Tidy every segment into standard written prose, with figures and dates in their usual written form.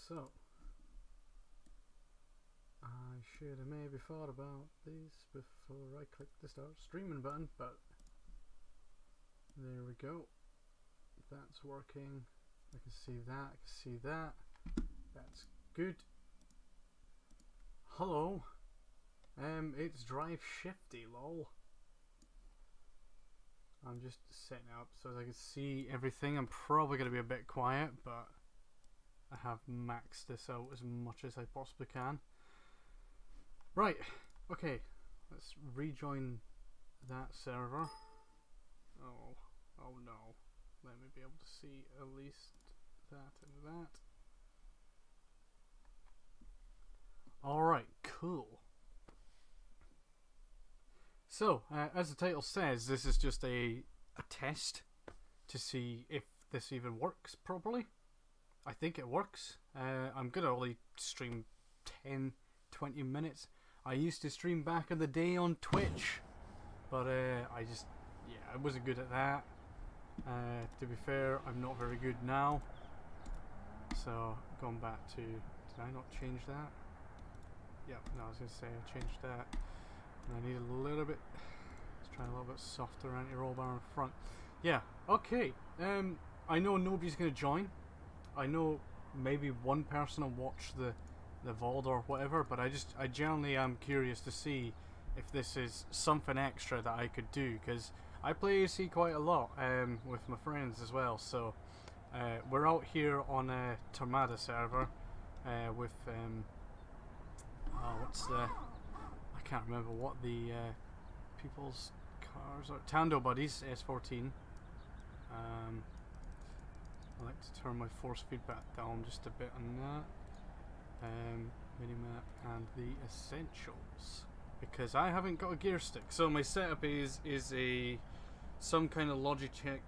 So, I should have maybe thought about this before I clicked the start streaming button, but there we go. That's working. I can see that, I can see that. That's good. Hello. It's Drive Shifty, lol. I'm just setting up so I can see everything. I'm probably going to be a bit quiet, but I have maxed this out as much as I possibly can. Right, okay, let's rejoin that server. Oh no. Let me be able to see at least that and that. Alright, cool. So, as the title says, this is just a test to see if this even works properly. I think it works. I'm going to only stream 10-20 minutes. I used to stream back in the day on Twitch, but I wasn't good at that. To be fair, I'm not very good now. So, going back to... Did I not change that? Yeah, no, I was going to say I changed that. And I need a little bit... Let's try a little bit softer anti-roll bar in front. Yeah, okay. I know nobody's going to join. I know maybe one person will watch the VOD or whatever, but I generally am curious to see if this is something extra that I could do, because I play AC quite a lot with my friends as well. So we're out here on a Tornado server with what's the... I can't remember what the people's cars are. Tando Buddies S14. I like to turn my force feedback down just a bit on that. Minimap and the essentials, because I haven't got a gear stick. So my setup is some kind of Logitech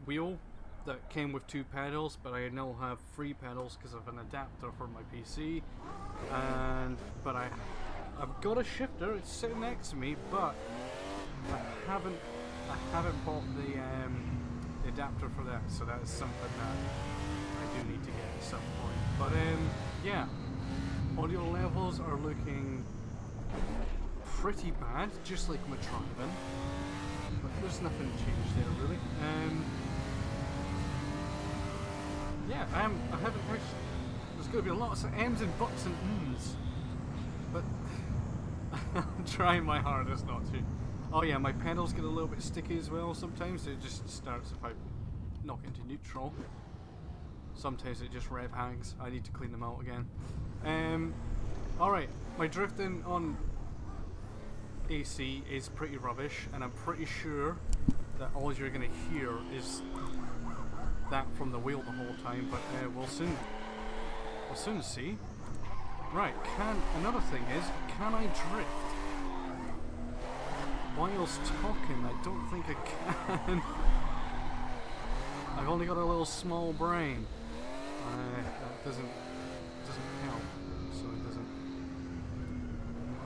wheel that came with 2 pedals, but I now have 3 pedals because of an adapter for my PC. But I've got a shifter. It's sitting next to me, but I haven't bought the adapter for that. So that is something that I do need to get at some point. But yeah, audio levels are looking pretty bad, just like my driving. But there's nothing changed there really. Yeah, I haven't actually. There's going to be a lot of M's and buts and M's, but I'm trying my hardest not to. Oh yeah, my pedals get a little bit sticky as well sometimes. It just starts if I knock into neutral. Sometimes it just rev hangs. I need to clean them out again. Alright, my drifting on AC is pretty rubbish, and I'm pretty sure that all you're going to hear is that from the wheel the whole time, but we'll soon see. Right, another thing is, can I drift? Whilst talking, I don't think I can. I've only got a little small brain. That doesn't help, so it doesn't...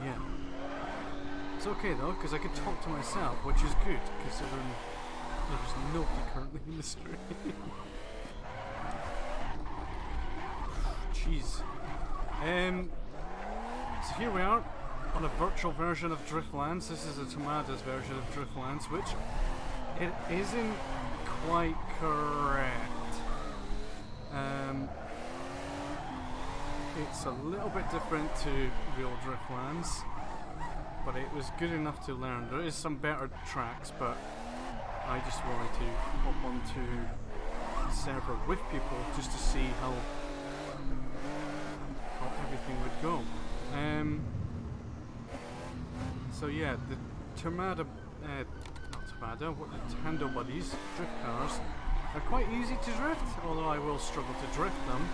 Yeah. It's okay though, because I can talk to myself, which is good, considering there's nobody currently in the stream. Jeez. So here we are on a virtual version of Driftlands. This is a Tomatoes version of Driftlands, which it isn't quite correct. It's a little bit different to real Driftlands, but it was good enough to learn. There is some better tracks, but I just wanted to hop onto the server with people just to see how everything would go. So yeah, the Tando Buddies drift cars are quite easy to drift, although I will struggle to drift them.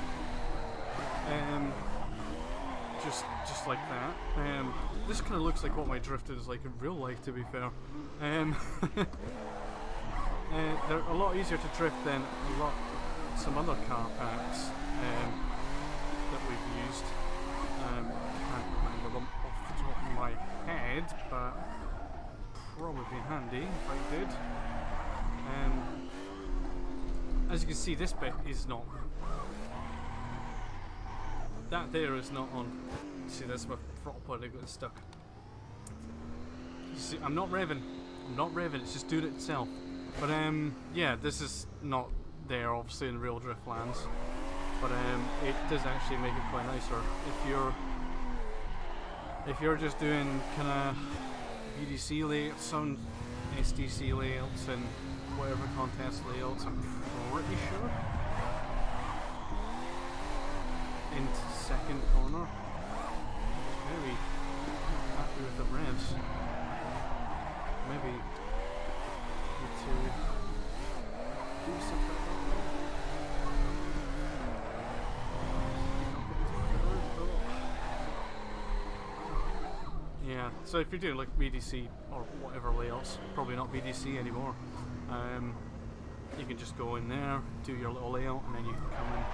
Just like that. This kind of looks like what my drift is like in real life, to be fair. They're a lot easier to drift than some other car packs that we've used. I can't remember them off the top of my head, but probably handy if I did. As you can see, this bit is not that there is not on. See, that's my throttle body got stuck. You see, I'm not revving. I'm not revving. It's just doing it itself. But yeah, this is not there obviously in real Driftlands. But it does actually make it quite nicer if you're just doing kind of BDC layouts, some SDC layouts, and whatever contest layouts. I'm pretty sure. Into second corner. Very happy with the revs. Maybe need to do something. Yeah, so if you're doing like BDC or whatever layouts, probably not BDC anymore, you can just go in there, do your little layout, and then you can come in,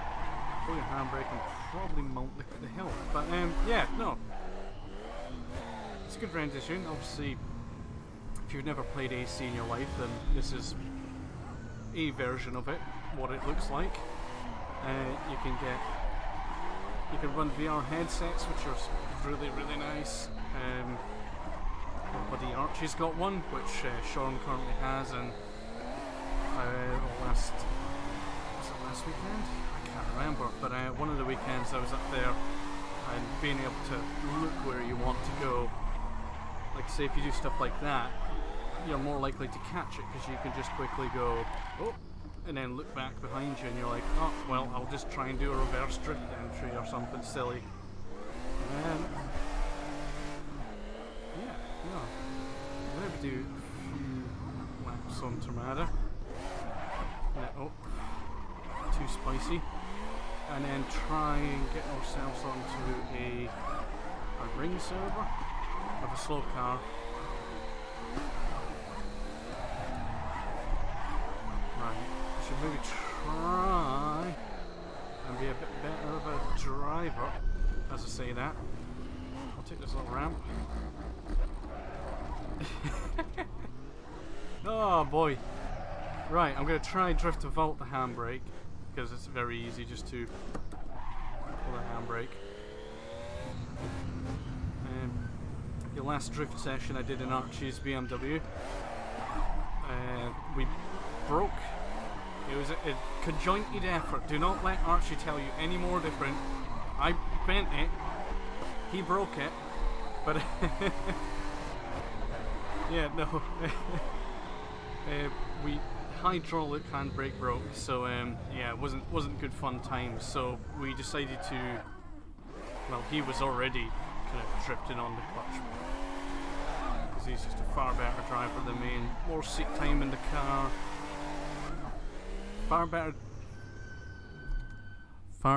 pull your handbrake, and probably mount the hill. But yeah, no, it's a good rendition. Obviously, if you've never played AC in your life, then this is a version of it, what it looks like. You can run VR headsets, which are really, really nice. Buddy Archie's got one, which Sean currently has, and last weekend? I can't remember, but one of the weekends I was up there and being able to look where you want to go. Like say if you do stuff like that, you're more likely to catch it because you can just quickly go, oh, and then look back behind you and you're like, oh, well, I'll just try and do a reverse drift entry or something silly. Yeah, no. I'm going to do a few laps on Tornado. Oh, too spicy. And then try and get ourselves onto a ring server of a slow car. Right, I should maybe try and be a bit better of a driver as I say that. I'll take this little ramp. Oh boy. Right, I'm going to try drift to vault the handbrake because it's very easy just to pull the handbrake. The last drift session I did in Archie's BMW, we broke. It was a conjointed effort. Do not let Archie tell you any more different. I bent it, he broke it, but yeah, no. We hydraulic handbrake broke, so yeah, it wasn't good fun times. So we decided to. Well, he was already kind of drifting on the clutch because he's just a far better driver than me, and more seat time in the car. Far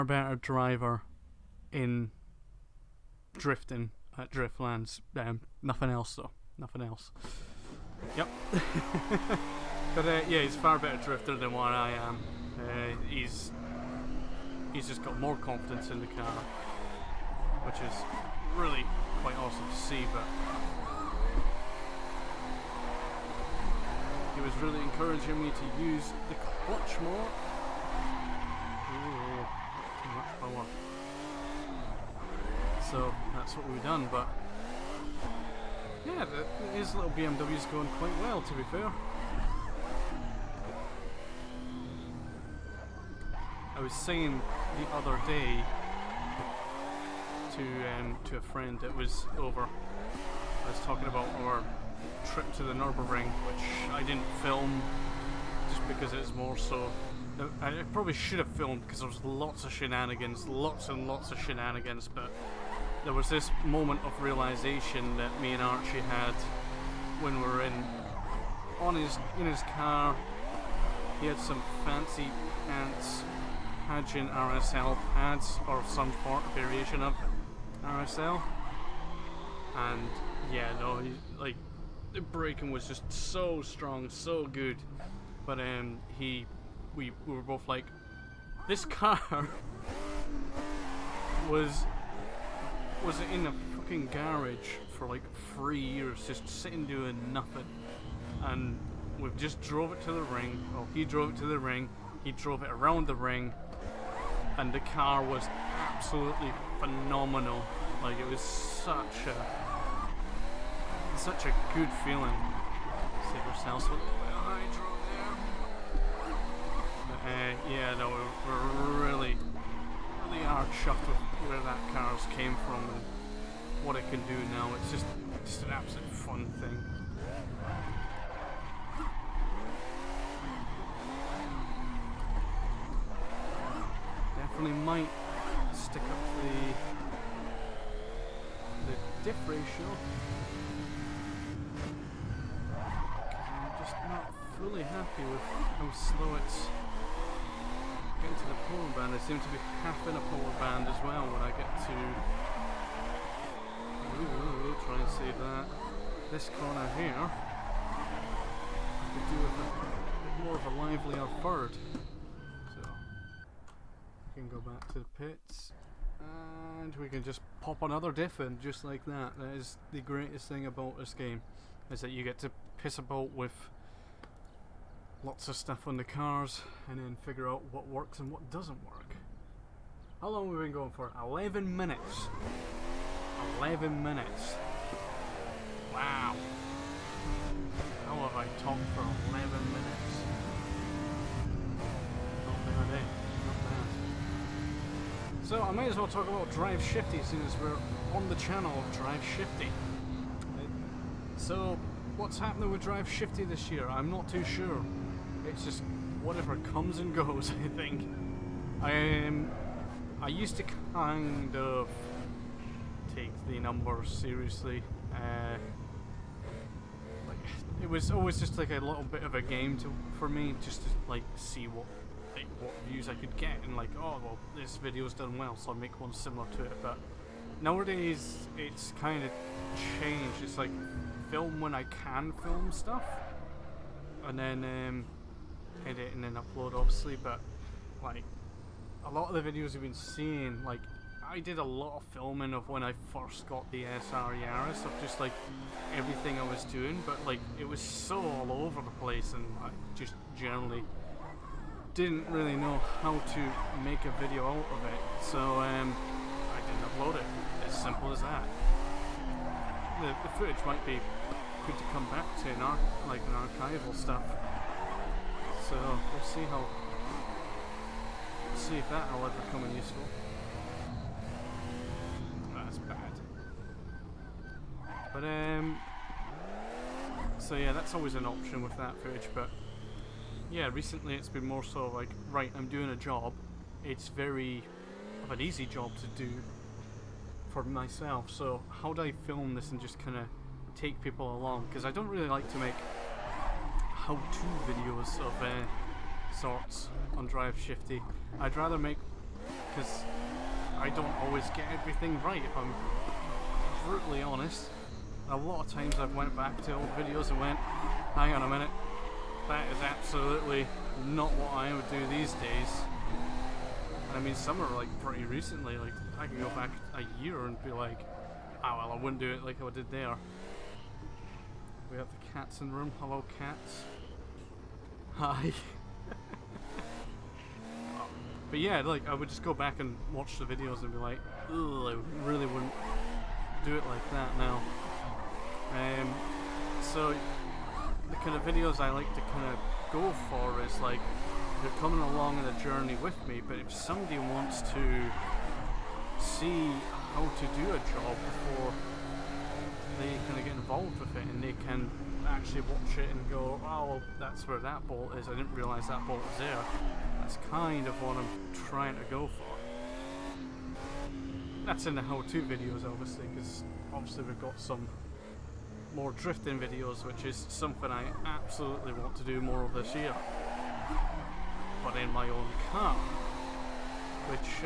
better driver in drifting at Driftlands. Nothing else though. Nothing else. Yep. But yeah, he's far better drifter than what I am. He's just got more confidence in the car, which is really quite awesome to see. But he was really encouraging me to use the clutch more. Ooh, too much power. So that's what we've done. But yeah, his little BMW's going quite well, to be fair. I was saying the other day to a friend that was over, I was talking about our trip to the Nürburgring, which I didn't film just because it was more so. I probably should have filmed because there was lots of shenanigans, lots and lots of shenanigans, but there was this moment of realization that me and Archie had when we were in his car. He had some fancy pants, Hagin RSL pads, or some variation of RSL, and yeah, no, like the braking was just so strong, so good. But we were both like, this car was in a fucking garage for like 3 years, just sitting doing nothing, and we've just drove it to the ring. Well, he drove it to the ring, he drove it around the ring, and the car was absolutely phenomenal. Like, it was such a good feeling. Save ourselves with a hydro there. Yeah, no, we're really are chuffed with where that car's came from and what it can do now. It's just an absolute fun thing. Definitely might stick up the diff ratio. I'm just not fully happy with how slow it's getting to the polar band. I seem to be half in a polar band as well when I get to... Ooh, try and save that. This corner here, I could do with a bit more of a livelier third. So, we can go back to the pits, and we can just pop another diff in, just like that. That is the greatest thing about this game, is that you get to piss about with lots of stuff on the cars and then figure out what works and what doesn't work. How long have we been going for? 11 minutes. 11 minutes. Wow. How have I talked for 11 minutes? Not bad, eh? Not bad. So I might as well talk about Drive Shifty, since we're on the channel of Drive Shifty. So what's happening with Drive Shifty this year? I'm not too sure. It's just whatever comes and goes, I think. I used to kind of take the numbers seriously. Like, it was always just like a little bit of a game for me, just to like see what views I could get, and like, oh well, this video's done well, so I'll make one similar to it. But nowadays it's kind of changed. It's like film when I can film stuff, and then edit and then upload, obviously. But like a lot of the videos you've been seeing, like I did a lot of filming of when I first got the SR Yaris, of just like everything I was doing, but like it was so all over the place, and I just generally didn't really know how to make a video out of it, so I didn't upload it. As simple as that. The footage might be good to come back to in like an archival stuff. So we'll see if that'll ever come in useful. That's bad. But so yeah, that's always an option with that footage. But yeah, recently it's been more so like, right, I'm doing a job. It's very of an easy job to do for myself. So how do I film this and just kind of take people along? Because I don't really like to make how-to videos of sorts on Drive Shifty. I'd rather make, because I don't always get everything right, if I'm brutally honest. A lot of times I've went back to old videos and went, hang on a minute, that is absolutely not what I would do these days. And I mean, some are like pretty recently, like I can go back a year and be like, oh well, I wouldn't do it like I did there. We have the cats in the room. Hello, cats. Hi. But yeah, like I would just go back and watch the videos and be like, ugh, I really wouldn't do it like that now. So the kind of videos I like to kind of go for is like, they're coming along on a journey with me, but if somebody wants to see how to do a job before they kind of get involved with it, and they can actually watch it and go, oh well, that's where that bolt is, I didn't realise that bolt was there. That's kind of what I'm trying to go for. That's in the how-to videos, obviously, because obviously we've got some more drifting videos, which is something I absolutely want to do more of this year, but in my own car, which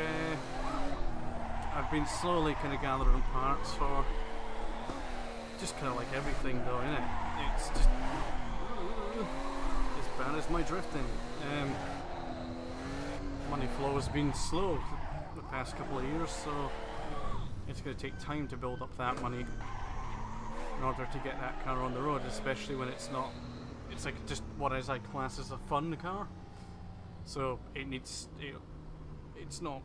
I've been slowly kind of gathering parts for. Just kind of like everything though, innit? It's just as bad as my drifting. Money flow has been slow the past couple of years, so it's going to take time to build up that money in order to get that car on the road, especially when it's not, it's like just what I class as a fun car. So it needs, it's not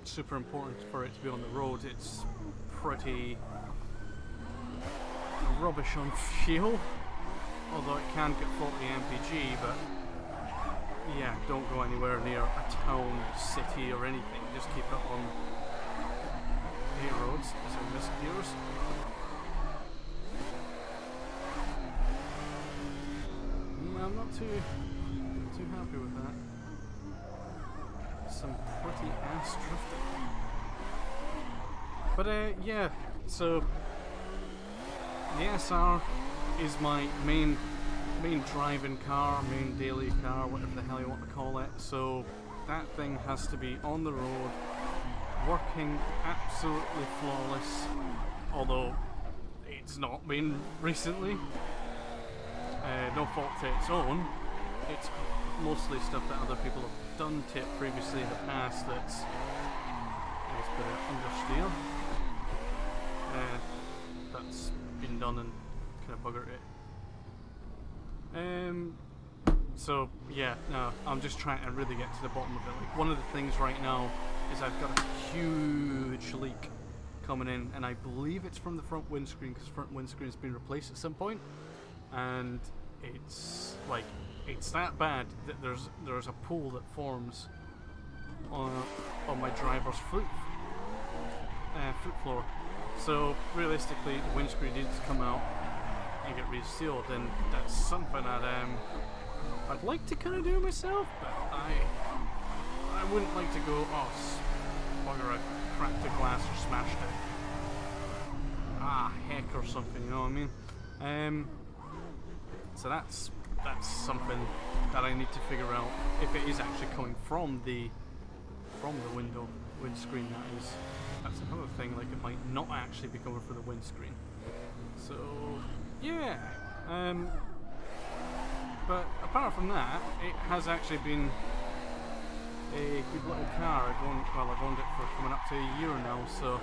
super important for it to be on the road. It's pretty rubbish on fuel, although it can get 40 mpg, but yeah, don't go anywhere near a town, city or anything, just keep it on A roads, so missed gears. Yeah, I'm not too happy with that. Some pretty ass drifting. But yeah, so the SR is my main driving car, main daily car, whatever the hell you want to call it. So that thing has to be on the road, working absolutely flawless, although it's not been recently. No fault to its own. It's mostly stuff that other people have done to it previously in the past that's been understeer. That's been done and kind of buggered it. So yeah, no, I'm just trying to really get to the bottom of it. Like, one of the things right now is I've got a huge leak coming in, and I believe it's from the front windscreen, because the front windscreen has been replaced at some point, and it's like, it's that bad that there's a pool that forms on my driver's foot floor. So realistically, the windscreen needs to come out and get resealed, and that's something that I'd like to kind of do myself, but I wouldn't like to go, oh bugger, I cracked the glass or smashed it. Heck or something, you know what I mean? So that's something that I need to figure out, if it is actually coming from the windscreen. That's another thing, like it might not actually be coming from the windscreen. So yeah, but apart from that, it has actually been a good little car. I've owned it for coming up to a year now, so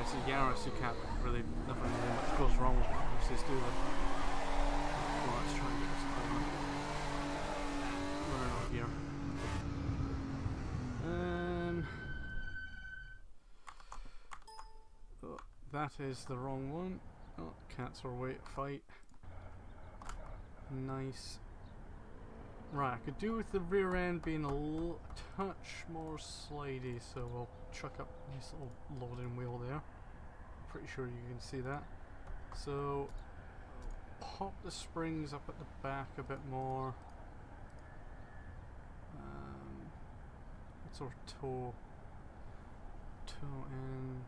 it's a Yaris. You can't really, nothing really much goes wrong with it, do they? Well, let's try and get this car running out here. Oh, that is the wrong one. Oh, cats are away to fight. Nice. Right, I could do with the rear end being a touch more slidey, so we'll chuck up this little loading wheel there. Pretty sure you can see that. So pop the springs up at the back a bit more. What's our toe in?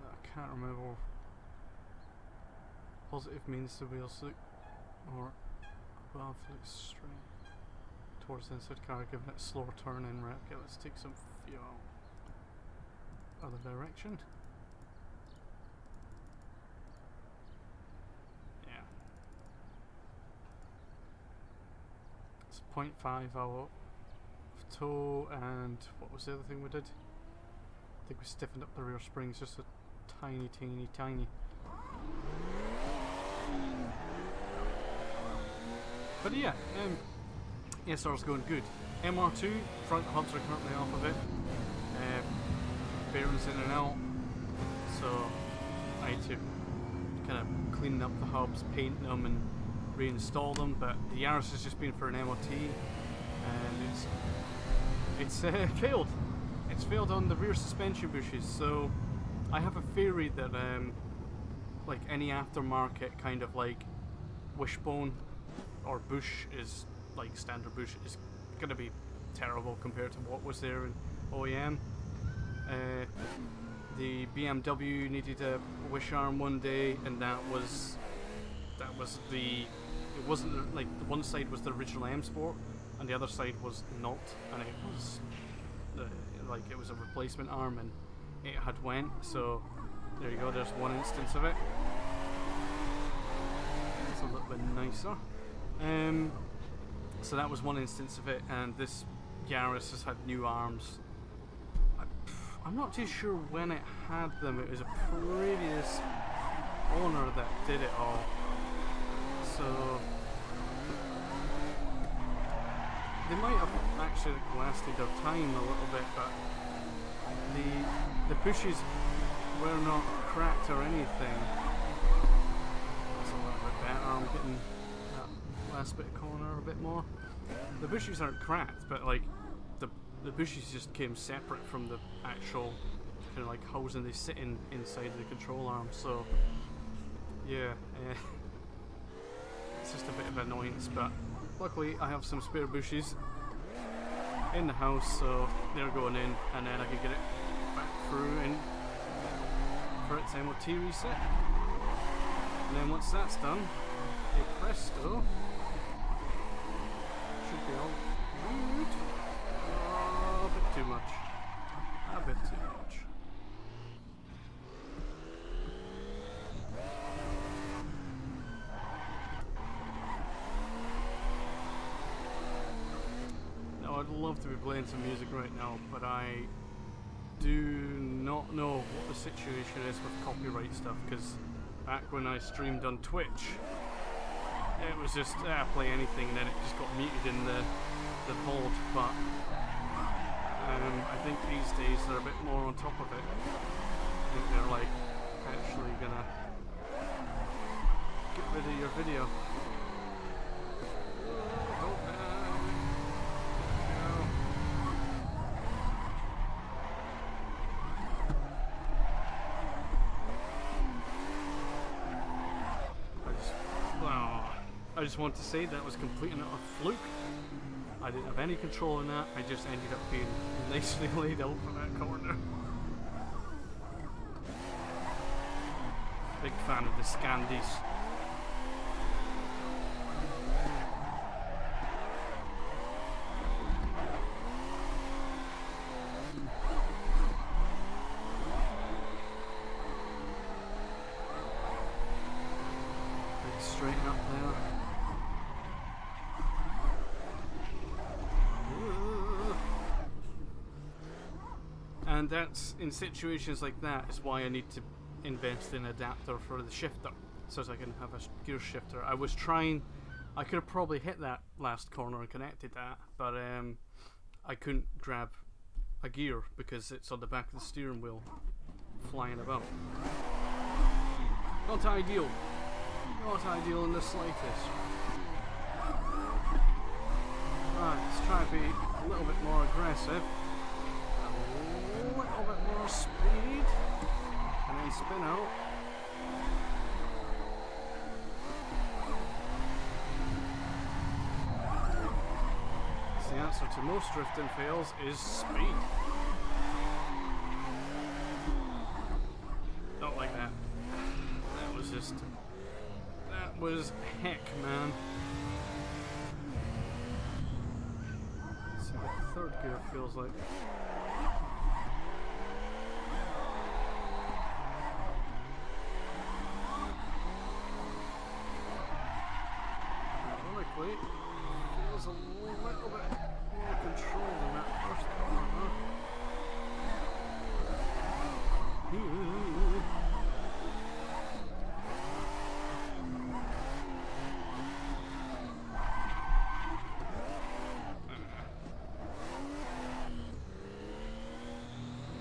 I can't remember. Positive means the wheels look or above, look straight towards the inside car, giving it a slower turn in. Right, okay, let's take some fuel. Other direction. Yeah. It's 0.5 out of toe, and what was the other thing we did? I think we stiffened up the rear springs just a tiny. But yeah, SR's going good. MR2, front hubs are currently off of it. Bearings in and out. So I need to kind of clean up the hubs, paint them and reinstall them. But the Yaris has just been for an MOT, and it's failed. It's failed on the rear suspension bushes. So I have a theory that like any aftermarket kind of like wishbone or bush is like standard bush is gonna be terrible compared to what was there in OEM. The BMW needed a wish arm one day, and that was the, it wasn't like, the one side was the original M Sport and the other side was not, and it was like it was a replacement arm and it had went. So there you go, there's one instance of it. It's a little bit nicer. So that was one instance of it, and this Yaris has had new arms. I'm not too sure when it had them. It was a previous owner that did it all. So they might have actually lasted their time a little bit, but the bushes were not cracked or anything. That's a little bit better. I'm getting that last bit of corner a bit more. The bushes aren't cracked, but like the bushes just came separate from the actual kind of like housing they sit in inside the control arm. So yeah, it's just a bit of annoyance. But luckily, I have some spare bushes in the house, so they're going in, and then I can get it back through and for its MOT reset. And then once that's done, a presto, should be all good. Oh, a bit too much. A bit too much. Now, I'd love to be playing some music right now, but I do not know what the situation is with copyright stuff, because back when I streamed on Twitch, it was just play anything, and then it just got muted in the vault. But I think these days they're a bit more on top of it. I think they're like actually gonna get rid of your video. I just want to say that was completely not a fluke. I didn't have any control in that. I just ended up being nicely laid out for that corner. Big fan of the Scandies. Big straighten up there. And that's, in situations like that, is why I need to invest in an adapter for the shifter, so I can have a gear shifter. I was trying, I could have probably hit that last corner and connected that, but I couldn't grab a gear because it's on the back of the steering wheel flying about. Not ideal. Not ideal in the slightest. Right, let's try to be a little bit more aggressive. A little bit more speed, and then spin out. The answer to most drifting fails is speed. Not like that. That was just... that was heck, man. Let's see what third gear feels like. Ironically, feels a little bit more controlled than that first corner.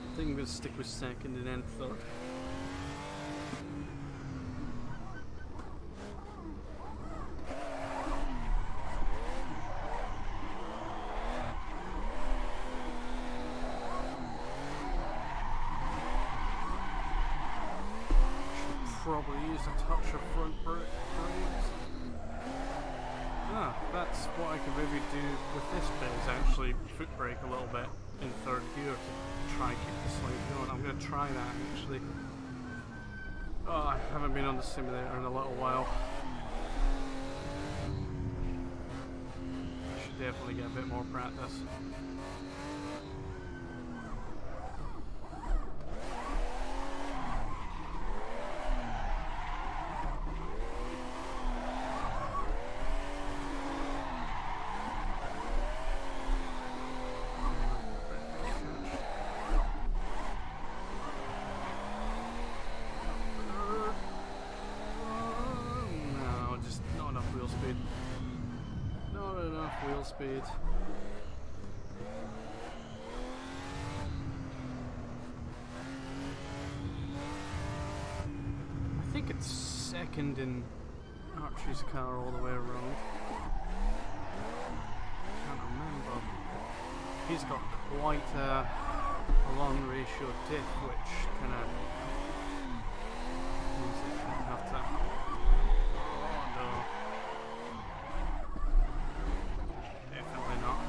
I think I'm going to stick with second and then third. Probably use a touch of front brakes. That's what I could maybe do with this bit, is actually foot brake a little bit in third gear to try and keep the slide going. I'm going to try that actually. Oh, I haven't been on the simulator in a little while. I should definitely get a bit more practice. Wheel speed. second in Archie's car all the way around. Can't remember. He's got quite a long ratio diff, which kind of means that you don't have to. Oh no. Definitely not.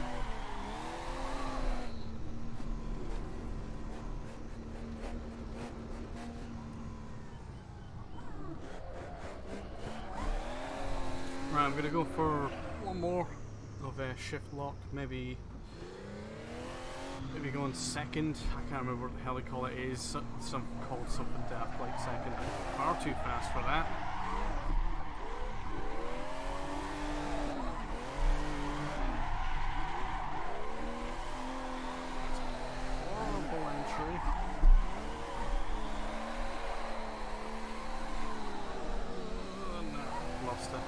Right, I'm gonna go for one more of a shift lock, maybe going second. I can't remember what the hell they call it is. Some called something daft like second. I'm far too fast for that. Horrible entry. No, lost it.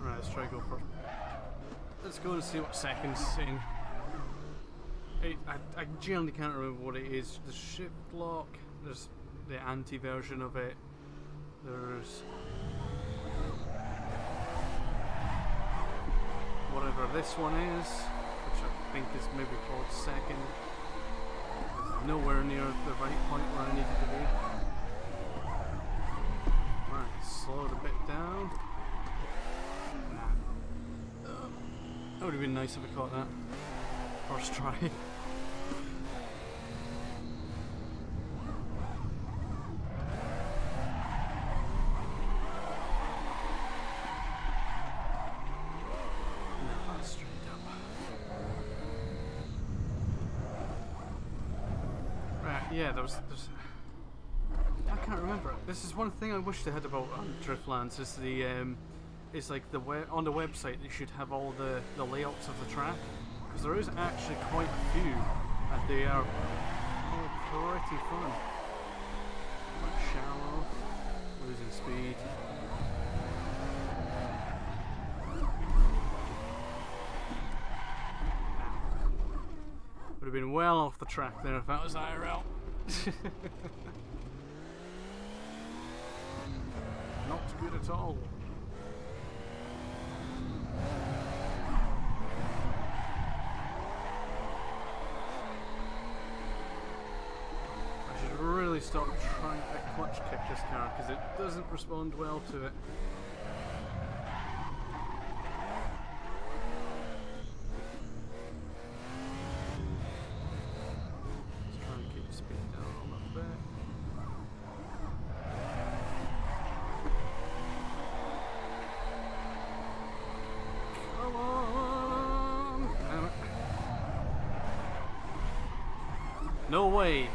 Right, let's try to go for. Let's go and see what second's saying. I genuinely can't remember what it is. The shift lock, there's the anti-version of it, there's whatever this one is, which I think is maybe called second. Nowhere near the right point where I needed to be. Right, slow it a bit down. Nah. That would have been nice if I caught that. First try. Yeah, there's I can't remember. This is one thing I wish they had about Driftlands is the it's like on the website they should have all the layouts of the track, because there is actually quite a few and they are all pretty fun. Quite shallow, losing speed. Would have been well off the track there if that was IRL. Not good at all. I should really stop trying to clutch kick this car because it doesn't respond well to it. No way!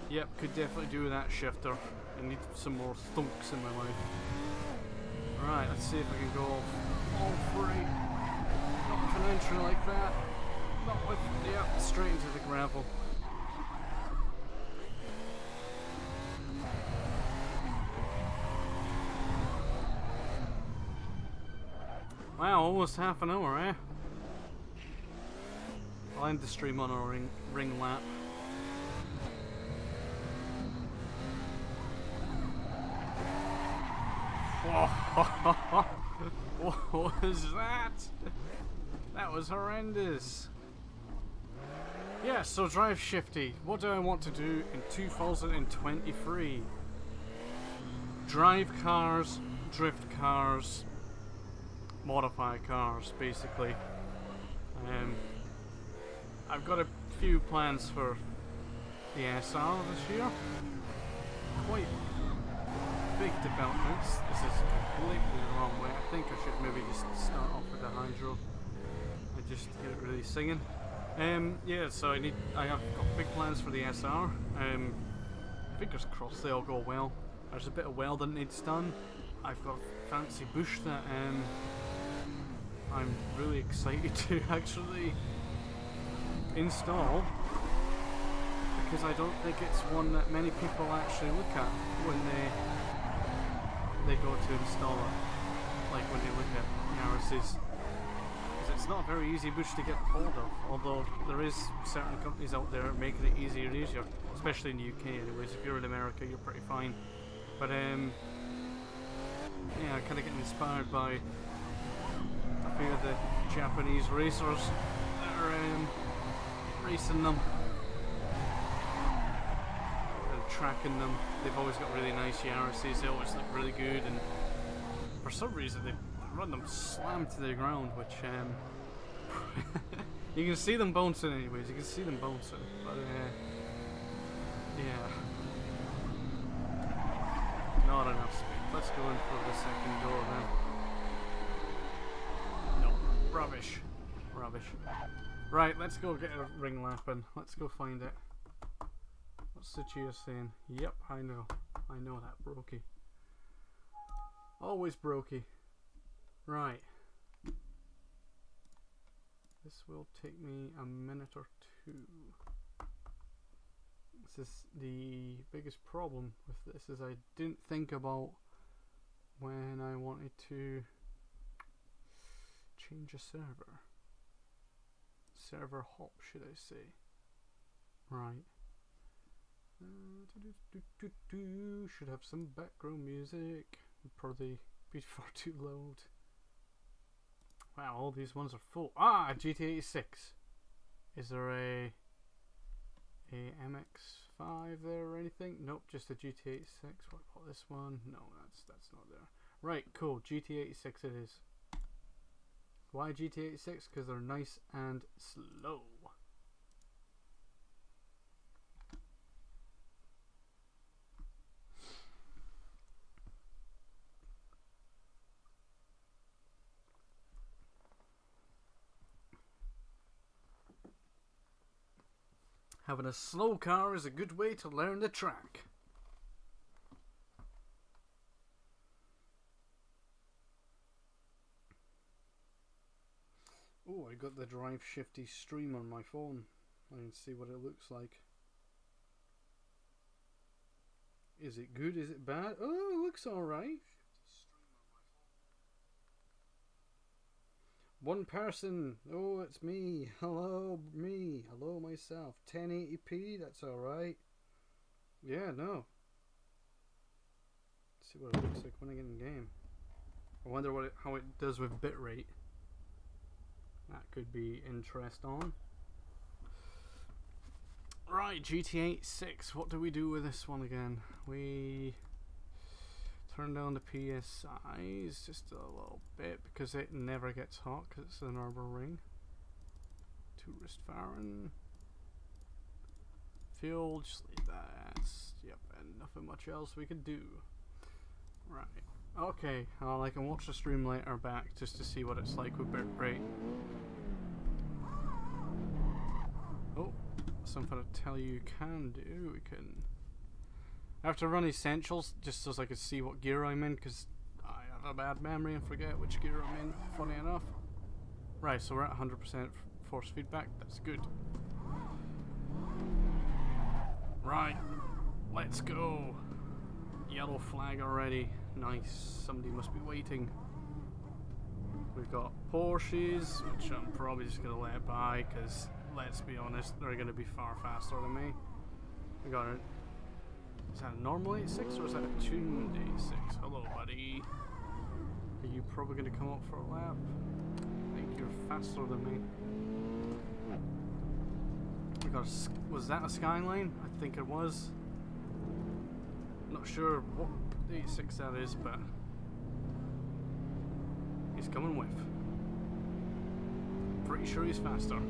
Yep, could definitely do that shifter. I need some more thunks in my life. Right, let's see if I can go all three. Not with an entry like that. Not with, yeah, straight into the gravel. Wow, almost half an hour, eh? I'll end the stream on a ring lap. What was that? That was horrendous. Yeah, so drive Shifty. What do I want to do in 2023? Drive cars, drift cars, modify cars, basically. I've got a few plans for the SR this year. Quite big developments. This is completely the wrong way. I think I should maybe just start off with the hydro and just get it really singing. Yeah, so I have got big plans for the SR. Fingers crossed they all go well. There's a bit of weld that needs done. I've got a fancy bush that I'm really excited to actually install, because I don't think it's one that many people actually look at when they go to install it. Like when they look at Yaris's, is it it's not a very easy bush to get hold of, although there is certain companies out there making it easier and easier, especially in the UK anyways. If you're in America, you're pretty fine. But yeah, I kind of get inspired by a few of the Japanese racers that are racing them and tracking them. They've always got really nice Yaris's, they always look really good, and for some reason they run them slammed to the ground, which you can see them bouncing anyways, you can see them bouncing, but yeah, not enough speed. Let's go in for the second door then. No, rubbish, rubbish. Right, let's go get a ring lap in. Let's go find it. What's the cheer saying? Yep, I know that brokey. Always brokey. Right. This will take me a minute or two. This is the biggest problem with this, is I didn't think about when I wanted to change a server. Server hop, should I say. Right. Should have some background music. Probably be far too loud. Wow, all these ones are full. Ah, GTA 6. Is there a MX5 there or anything? Nope, just a GTA 6. What about this one? No, that's not there. Right, cool. GTA 6 it is. Why GTA 6? Because they're nice and slow. Having a slow car is a good way to learn the track. Oh, I got the Drive Shifty stream on my phone. I can see what it looks like. Is it good? Is it bad? Oh, it looks alright. One person. Oh, it's me. Hello, me. Hello, myself. 1080p. That's alright. Yeah, no. Let's see what it looks like when I get in game. I wonder how it does with bitrate. That could be interesting. Right, GTA 6. What do we do with this one again? We turn down the PSIs just a little bit because it never gets hot because it's an Nürburgring. Tourist firing. Fuel, just leave that. Yep, and nothing much else we can do. Right. Okay, I can watch the stream later back just to see what it's like with bitrate. Oh, something to tell you can do. We can. I have to run essentials just so I can see what gear I'm in because I have a bad memory and forget which gear I'm in, funny enough. Right, so we're at 100% force feedback. That's good. Right, let's go. Yellow flag already. Nice, somebody must be waiting. We've got Porsches, which I'm probably just going to let by because, let's be honest, they're going to be far faster than me. We got it. Is that a normal 86 or is that a tuned 86? Hello, buddy. Are you probably going to come up for a lap? I think you're faster than me. We got was that a Skyline? I think it was. Not sure what 86 that is, but he's coming with. Pretty sure he's faster.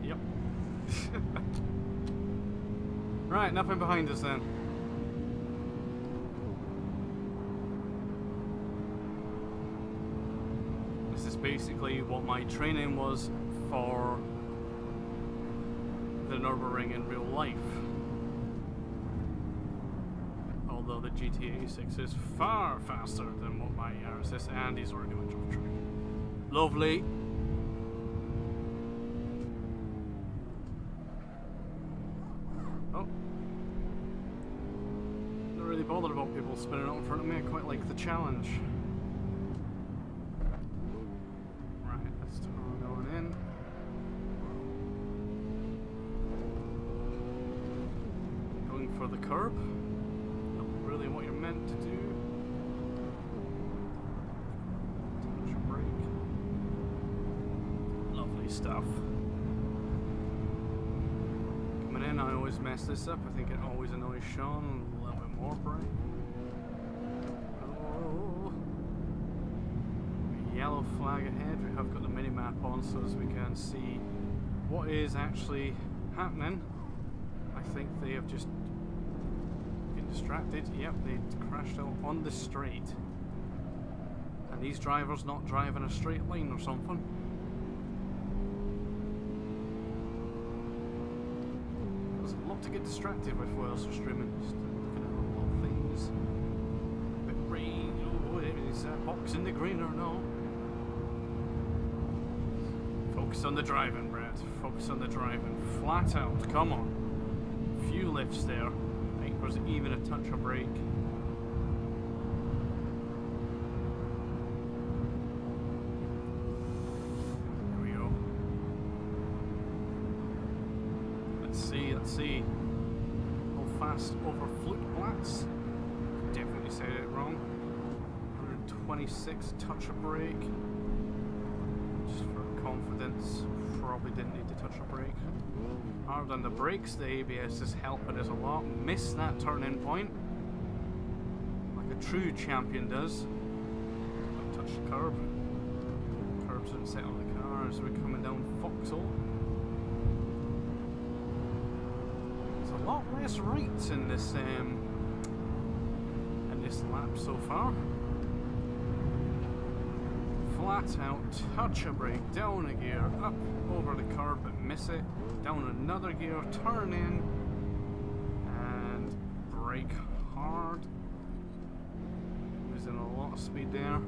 Yep. Right, nothing behind us then. This is basically what my training was for the Nürburgring in real life. Although the GTA 6 is far faster than what my Yaris is, and he's already went off track. Lovely. Oh. Not really bothered about people spinning out in front of me. I quite like the challenge. over the curb. Not really what you're meant to do. Touch your brake. Lovely stuff. Coming in, I always mess this up. I think it always annoys Sean. A little bit more brake. Oh. Yellow flag ahead. We have got the mini map on so as we can see what is actually happening. I think they have just been distracted. Yep, they crashed out on the straight. And these drivers not driving a straight line or something. There's a lot to get distracted with whilst you're streaming. Just looking at little things. Bit of rain. Oh, there's a box in the green or no. Focus on the driving, Brad. Focus on the driving. Flat out. Come on. Few lifts there. I think there's even a touch of brake. There we go. Let's see. How fast over Flutplatz? Definitely said it wrong. 126, touch of brake. Just for confidence, probably didn't need to touch a brake. Hard on the brakes, the ABS is helping us a lot. Missed that turning point, like a true champion does. Don't touch the curb. Curbs didn't set on the car as we're coming down Foxhole. There's a lot less rights in this lap so far. Flat out, touch a brake, down a gear, up over the curb but miss it, down another gear, turn in, and brake hard. Losing a lot of speed there.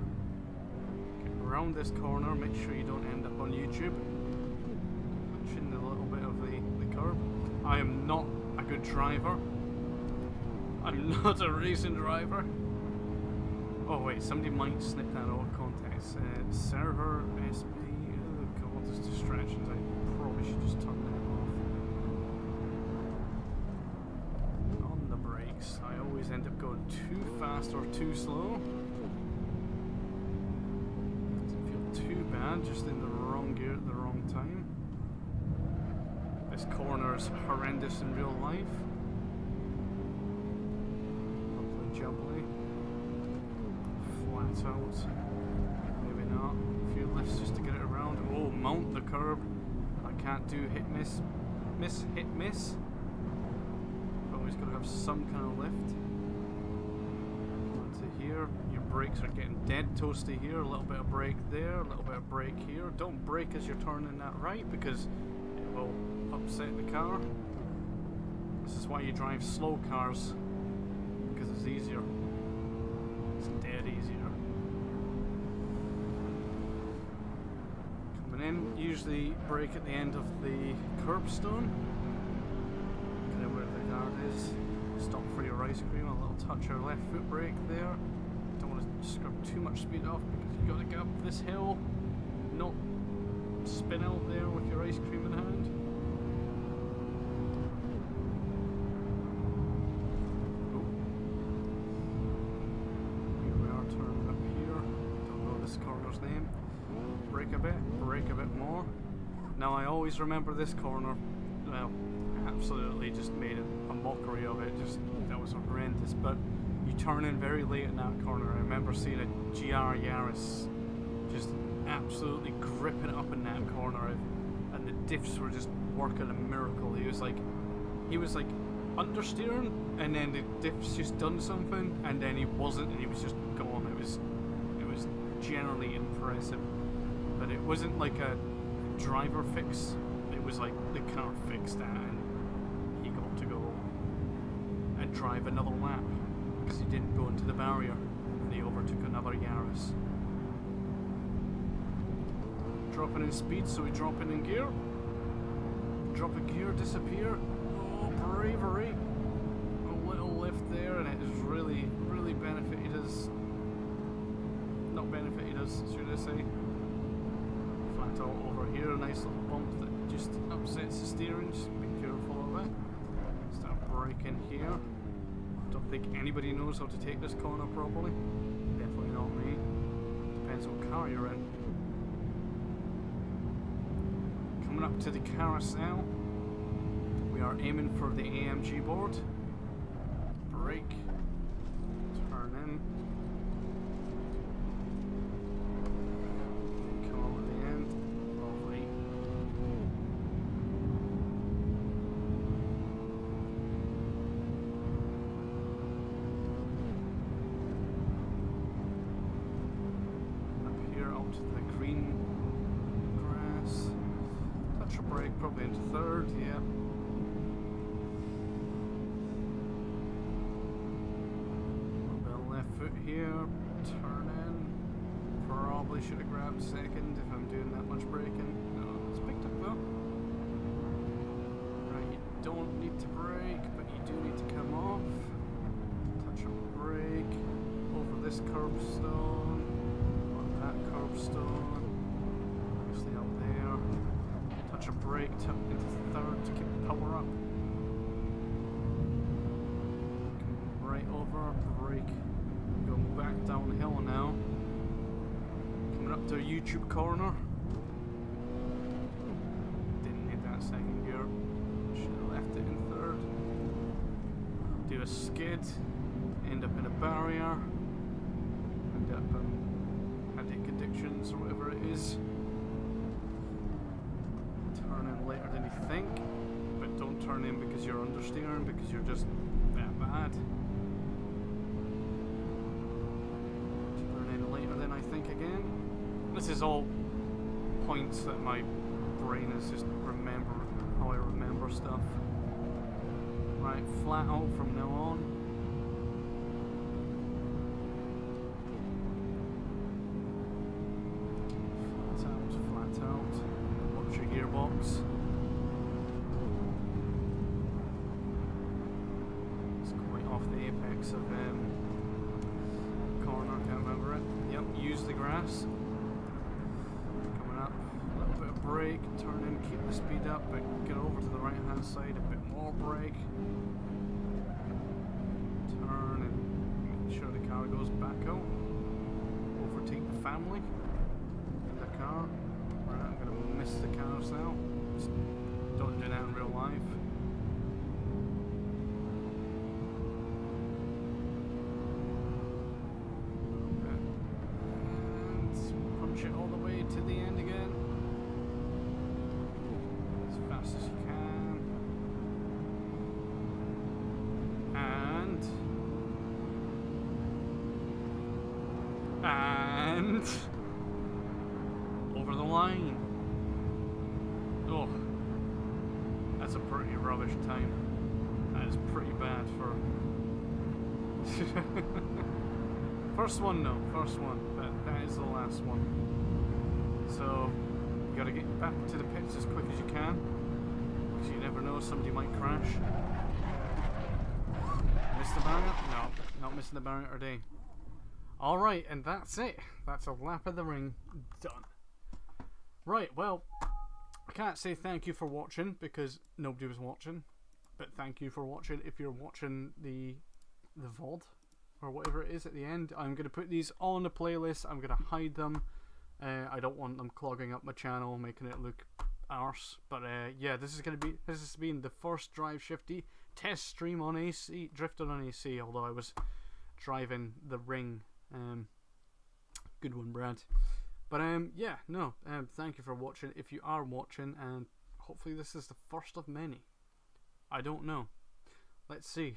Get around this corner, make sure you don't end up on YouTube. Touching the little bit of the curb. I am not a good driver. I'm not a racing driver. Oh wait, somebody might snip that out of context. Server SP. Oh god, there's distractions. I probably should just turn that off. On the brakes, I always end up going too fast or too slow. Doesn't feel too bad, just in the wrong gear at the wrong time. This corner is horrendous in real life. Lovely jubbly. Out. Maybe not. A few lifts just to get it around. Oh, mount the curb. I can't do hit miss. Miss, hit miss. Always got to have some kind of lift. Onto here. Your brakes are getting dead toasty here. A little bit of brake there. A little bit of brake here. Don't brake as you're turning that right because it will upset the car. This is why you drive slow cars. Because it's easier. It's dead easier. In, usually brake at the end of the curbstone, kind of where the guard is. Stop for your ice cream, a little touch of left foot brake there. Don't want to scrub too much speed off because you've got to get up this hill, not spin out there with your ice cream in hand. Oh. Here we are turning up here. Don't know this corner's name. Brake a bit more. Now I always remember this corner. Well, absolutely just made a mockery of it. Just that was horrendous. But you turn in very late in that corner. I remember seeing a GR Yaris just absolutely gripping it up in that corner, and the diffs were just working a miracle. He was like understeering, and then the diffs just done something, and then he wasn't, and he was just gone. It was generally impressive. But it wasn't like a driver fix, it was like the car fixed that and he got to go and drive another lap because he didn't go into the barrier and he overtook another Yaris. Dropping in speed, so we drop in gear. Drop a gear, disappear. Oh, bravery. A little lift there and it has really benefited us. Not benefited us, should I say. Over here, a nice little bump that just upsets the steering. Just be careful of it. Start brake in here. Don't think anybody knows how to take this corner properly. Definitely not me. Depends what car you're in. Coming up to the carousel. We are aiming for the AMG board. Brake. Turn in. Come on at the end. Lovely. Up here onto the green grass. Touch a brake, probably into third, yeah. Here, turn in. Probably should have grabbed second if I'm doing that much braking. No, it's picked up though. Right, you don't need to brake, but you do need to come off. Touch a brake over this curbstone, on that curbstone, obviously up there. Touch a brake into third to keep the power up. Come right over, brake. Going back downhill now. Coming up to a YouTube corner. Didn't need that second gear. Should have left it in third. Do a skid. End up in a barrier. End up in headache addictions or whatever it is. Turn in later than you think. But don't turn in because you're understeering, because you're just that bad. I think again. This is all points that my brain is just remember how I remember stuff. Right, flat out from now on. Flat out. Watch your gearbox. It's quite off the apex of corner, can't remember it. Yep, use the grass. Coming up, a little bit of brake, turn in, keep the speed up, but get over to the right hand side, a bit more brake. Turn and make sure the car goes back out. Overtake the family in the car. Right, I'm going to miss the carousel. Just don't do that in real life. It all the way to the end again as fast as you can, and over the line. Oh, that's a pretty rubbish time. That is pretty bad for first one, no, first one, but that is the last one. So, you gotta get back to the pits as quick as you can, because you never know, somebody might crash. Miss the barrier? No, not missing the barrier today. Alright, and that's it. That's a lap of the ring done. Right, well, I can't say thank you for watching, because nobody was watching, but thank you for watching if you're watching the VOD. Or whatever it is at the end. I'm going to put these all in a playlist. I'm going to hide them. I don't want them clogging up my channel, making it look arse. But yeah, this has been the first Drive Shifty test stream on AC, drifted on AC. Although I was driving the Ring. Good one, Brad. But yeah, no. Thank you for watching. If you are watching, and hopefully this is the first of many. I don't know. Let's see.